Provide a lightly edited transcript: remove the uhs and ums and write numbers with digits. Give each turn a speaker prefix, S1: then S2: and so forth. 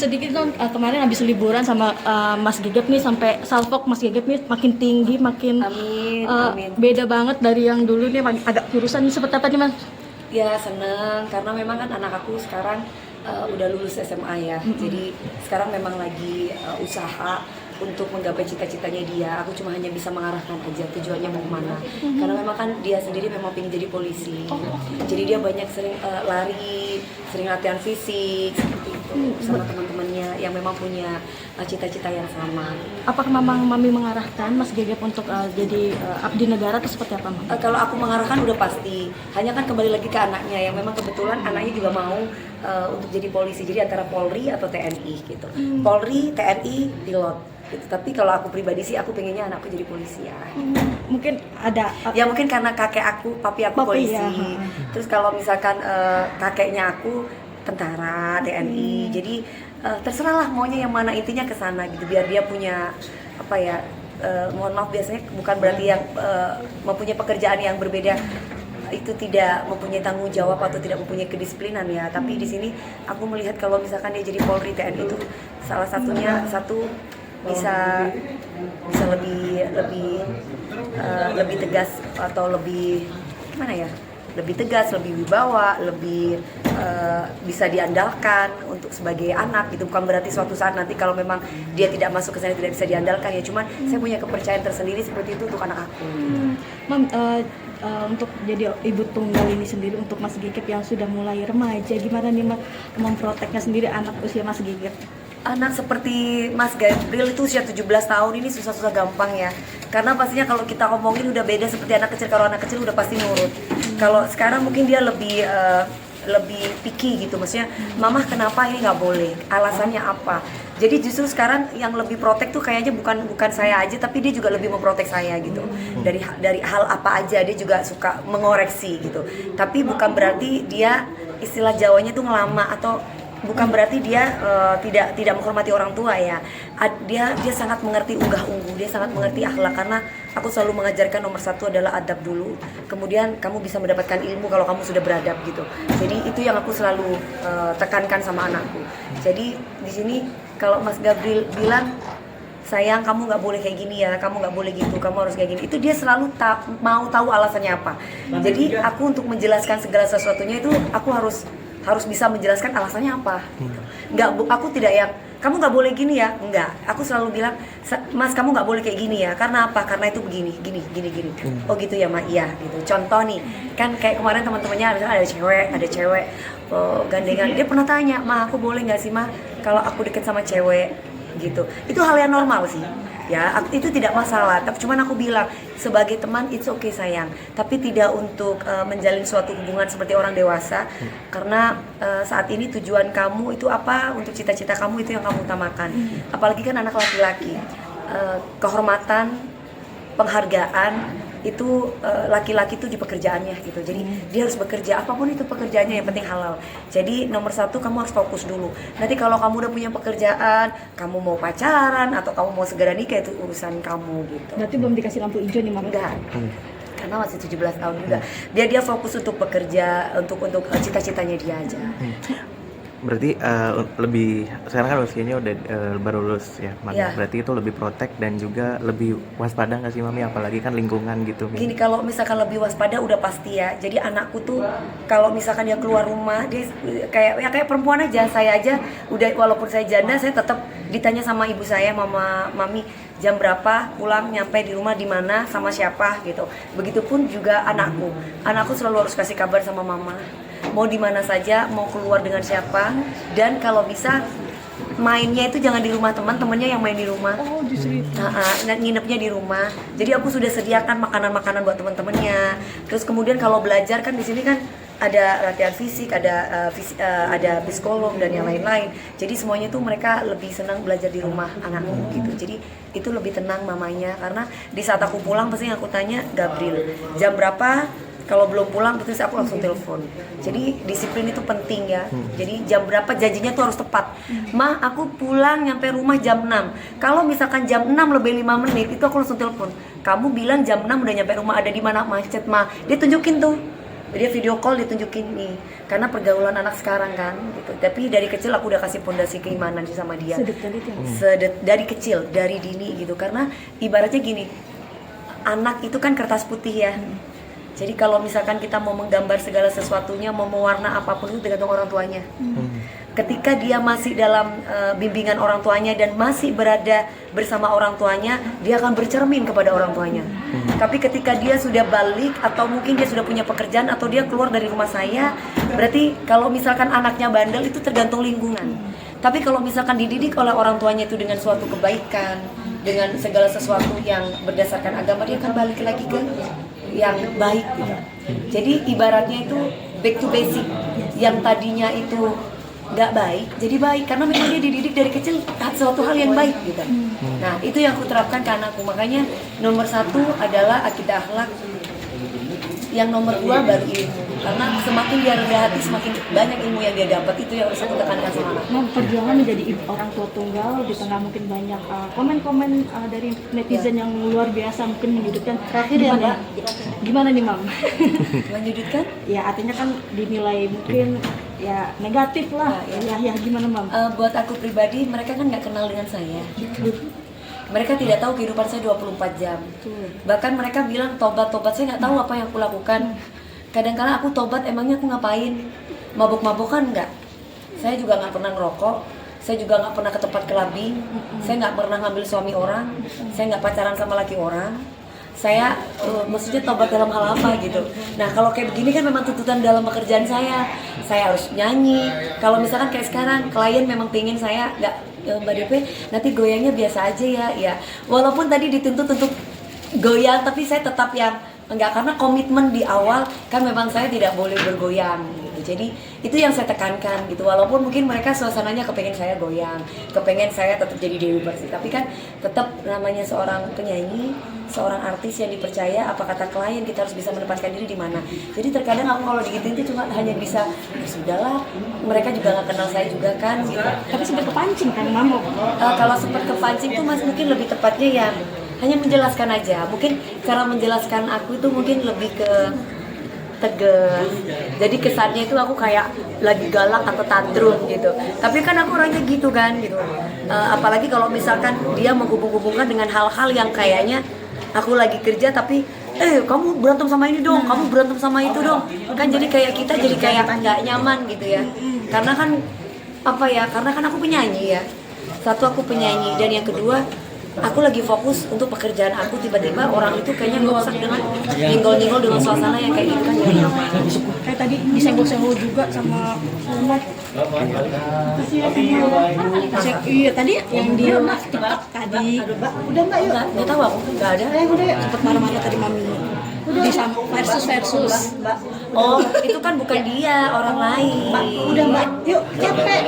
S1: sedikit dong, kemarin habis liburan sama Mas Gegep nih, sampai salfok Mas Gegep nih makin tinggi, makin
S2: Amin, amin.
S1: beda banget dari yang dulu nih, agak kurusan. Seperti apa nih Mas?
S2: Ya seneng, karena memang kan anak aku sekarang udah lulus SMA ya. Jadi sekarang memang lagi usaha untuk menggapai cita-citanya dia. Aku cuma hanya bisa mengarahkan aja tujuannya mau kemana. Karena memang kan dia sendiri memang pengen jadi polisi. Jadi dia banyak sering lari, sering latihan fisik seperti itu sama teman-temannya yang memang punya cita-cita yang sama.
S1: Apakah memang Mami mengarahkan Mas Gegep untuk jadi abdi negara atau seperti apa, Mami?
S2: Kalau aku mengarahkan udah pasti. Hanya kan kembali lagi ke anaknya yang memang kebetulan anaknya juga mau untuk jadi polisi. Jadi antara Polri atau TNI gitu. Polri, TNI, pilot. Gitu. Tapi kalau aku pribadi sih aku pengennya anakku jadi polisi ya.
S1: Mungkin ada
S2: Ya mungkin karena kakek aku, papi aku polisi.
S1: Ya.
S2: Terus kalau misalkan kakeknya aku tentara, TNI. Jadi terserah lah maunya yang mana, intinya ke sana gitu biar dia punya apa ya, mohon maaf biasanya bukan berarti yang mempunyai pekerjaan yang berbeda itu tidak mempunyai tanggung jawab atau tidak mempunyai kedisiplinan ya. Tapi di sini aku melihat kalau misalkan dia jadi Polri, TNI itu salah satunya bisa lebih tegas atau lebih gimana ya, lebih tegas, lebih wibawa, lebih bisa diandalkan untuk sebagai anak gitu. Bukan berarti suatu saat nanti kalau memang dia tidak masuk ke sana tidak bisa diandalkan ya, cuman saya punya kepercayaan tersendiri seperti itu untuk anak aku.
S1: Mam, untuk jadi ibu tunggal ini sendiri untuk Mas Gegep yang sudah mulai remaja, gimana nih Mas memproteknya sendiri anak usia Mas Gegep?
S2: Anak seperti Mas Gabriel itu usia 17 tahun ini susah-susah gampang ya. Karena pastinya kalau kita ngomongin udah beda seperti anak kecil. Kalau anak kecil udah pasti nurut. Kalau sekarang mungkin dia lebih picky gitu. Maksudnya, Mama kenapa ini nggak boleh? Alasannya apa? Jadi justru sekarang yang lebih protek tuh kayaknya bukan saya aja, tapi dia juga lebih memprotek saya gitu. Dari hal apa aja dia juga suka mengoreksi gitu. Tapi bukan berarti dia istilah Jawanya tuh ngelama atau bukan berarti dia tidak menghormati orang tua ya. Dia sangat mengerti unggah-ungguh, dia sangat mengerti akhlak, karena aku selalu mengajarkan nomor satu adalah adab dulu. Kemudian kamu bisa mendapatkan ilmu kalau kamu sudah beradab gitu. Jadi itu yang aku selalu tekankan sama anakku. Jadi di sini kalau Mas Gabriel bilang, sayang kamu nggak boleh kayak gini ya, kamu nggak boleh gitu, kamu harus kayak gini, itu dia selalu mau tahu alasannya apa. Jadi aku untuk menjelaskan segala sesuatunya itu aku harus bisa menjelaskan alasannya apa. Aku tidak yang kamu nggak boleh gini ya, enggak. Aku selalu bilang, Mas kamu nggak boleh kayak gini ya, karena apa? Karena itu begini, gini. Oh gitu ya Mak, iya gitu. Contoh nih, kan kayak kemarin teman-temannya misalnya ada cewek gandengan, dia pernah tanya, Ma aku boleh nggak sih Ma kalau aku deket sama cewek gitu. Itu hal yang normal sih. Ya, itu tidak masalah. Tapi cuman aku bilang sebagai teman it's okay sayang, tapi tidak untuk menjalin suatu hubungan seperti orang dewasa. Karena saat ini tujuan kamu itu apa, untuk cita-cita kamu itu yang kamu utamakan. Apalagi kan anak laki-laki, kehormatan, penghargaan itu laki-laki itu di pekerjaannya gitu. Jadi dia harus bekerja apapun itu pekerjaannya, yang penting halal. Jadi nomor satu kamu harus fokus dulu. Nanti kalau kamu udah punya pekerjaan, kamu mau pacaran atau kamu mau segera nikah itu urusan kamu gitu.
S1: Berarti belum dikasih lampu hijau nih Mama?
S2: Enggak. Karena masih 17 tahun juga. Biar dia fokus untuk bekerja, untuk cita-citanya dia aja.
S3: Berarti lebih sekarang kan usianya udah baru lulus ya, Mami.
S2: Ya.
S3: Berarti itu lebih protek dan juga lebih waspada nggak sih Mami? Apalagi kan lingkungan gitu.
S2: Gini, kalau misalkan lebih waspada udah pasti ya. Jadi anakku tuh kalau misalkan dia keluar rumah, dia kayak perempuan aja. Saya aja udah, walaupun saya janda, saya tetap ditanya sama ibu saya, Mami jam berapa pulang, nyampe di rumah di mana, sama siapa gitu. Begitupun juga anakku selalu harus kasih kabar sama mama, mau di mana saja, mau keluar dengan siapa, dan kalau bisa mainnya itu jangan di rumah teman-temannya, yang main di rumah.
S1: Oh, justru itu.
S2: Nginepnya di rumah. Jadi aku sudah sediakan makanan-makanan buat teman-temannya. Terus kemudian kalau belajar kan di sini kan ada latihan fisik, ada psikolog dan yang lain-lain. Jadi semuanya tuh mereka lebih senang belajar di rumah anakku gitu. Jadi itu lebih tenang mamanya, karena di saat aku pulang pasti aku tanya, Gabriel jam berapa? Kalau belum pulang terus aku langsung telepon. Jadi disiplin itu penting ya. Jadi jam berapa janjinya tuh harus tepat. Ma, aku pulang nyampe rumah jam 6. Kalau misalkan jam 6 lebih 5 menit itu aku langsung telepon. Kamu bilang jam 6 udah nyampe rumah, ada di mana? Macet, Ma. Dia tunjukin tuh dia video call ditunjukin nih, karena pergaulan anak sekarang kan gitu. Tapi dari kecil aku udah kasih pondasi keimanan sih sama dia.
S1: Sedetail itu.
S2: Dari kecil, dari dini gitu. Karena ibaratnya gini, anak itu kan kertas putih ya. Jadi kalau misalkan kita mau menggambar segala sesuatunya, mau mewarna apapun itu tergantung orang tuanya. Ketika dia masih dalam bimbingan orang tuanya dan masih berada bersama orang tuanya, dia akan bercermin kepada orang tuanya. Tapi ketika dia sudah balik atau mungkin dia sudah punya pekerjaan atau dia keluar dari rumah saya, berarti kalau misalkan anaknya bandel itu tergantung lingkungan. Tapi kalau misalkan dididik oleh orang tuanya itu dengan suatu kebaikan, dengan segala sesuatu yang berdasarkan agama, dia akan balik lagi ke yang baik gitu. Jadi ibaratnya itu back to basic. Yang tadinya itu nggak baik jadi baik, karena memang dia dididik dari kecil suatu hal yang baik gitu. Nah itu yang aku terapkan ke anakku. Makanya nomor 1 adalah akidah akhlak, yang nomor 2 baru ilmu. Karena semakin dia rendah hati semakin banyak ilmu yang dia dapat. Itu yang harus aku tekankan sama anak.
S1: Nah, perjuangan menjadi orang tua tunggal di tengah mungkin banyak komen-komen dari netizen yang luar biasa mungkin menyudutkan.
S2: Terakhir ya, Mbak.
S1: Gimana nih, Mam?
S2: Menyudutkan?
S1: Ya artinya kan dinilai mungkin ya negatif lah. Ya gimana, Mam?
S2: Buat aku pribadi, mereka kan nggak kenal dengan saya. Mereka tidak tahu kehidupan saya 24 jam. Bahkan mereka bilang tobat-tobat, saya nggak tahu apa yang aku lakukan. Kadang-kadang aku tobat, emangnya aku ngapain? Mabuk-mabukan nggak? Saya juga nggak pernah ngerokok. Saya juga nggak pernah ke tempat kelabing. Saya nggak pernah ngambil suami orang. Saya nggak pacaran sama laki orang. Saya maksudnya tobat dalam hal apa gitu. Nah kalau kayak begini kan memang tuntutan dalam pekerjaan saya. Saya harus nyanyi. Kalau misalkan kayak sekarang klien memang pengen saya nggak, Mbak DP nanti goyangnya biasa aja ya. Walaupun tadi dituntut untuk goyang, tapi saya tetap yang enggak, karena komitmen di awal kan memang saya tidak boleh bergoyang gitu. Jadi itu yang saya tekankan gitu. Walaupun mungkin mereka suasananya kepengen saya goyang, kepengen saya tetap jadi Dewi Persik, tapi kan tetap namanya seorang penyanyi, seorang artis yang dipercaya, apa kata klien kita harus bisa menempatkan diri di mana. Jadi terkadang aku kalau digituin itu cuma hanya bisa ya sudahlah, mereka juga nggak kenal saya juga kan gitu.
S1: Tapi sempat kepancing kan, Mam?
S2: Kalau sempat kepancing tuh Mas mungkin lebih tepatnya ya hanya menjelaskan aja. Mungkin cara menjelaskan aku itu mungkin lebih ke tegas. Jadi kesannya itu aku kayak lagi galak atau tantrum gitu. Tapi kan aku orangnya gitu kan gitu. Apalagi kalau misalkan dia menghubung-hubungkan dengan hal-hal yang kayaknya aku lagi kerja tapi kamu berantem sama ini dong, kamu berantem sama itu dong. Kan jadi kayak kita jadi kayak nggak nyaman gitu ya. Karena kan apa ya? Karena kan aku penyanyi ya. Satu aku penyanyi dan yang kedua aku lagi fokus untuk pekerjaan aku, tiba-tiba orang itu kayaknya ngerusak dengan nyenggol-nyenggol dengan suasana yang kayak gitu kan gak nyaman.
S1: Kayak tadi disenggol-senggol juga sama Umat. Iya tadi yang di TikTok tadi. Udah Mbak yuk.
S2: Nggak tahu aku, nggak ada.
S1: Udah yuk. Cepet marah-marah tadi Mami. Udah versus.
S2: Oh itu kan bukan dia, orang lain.
S1: Udah Mbak, yuk capek.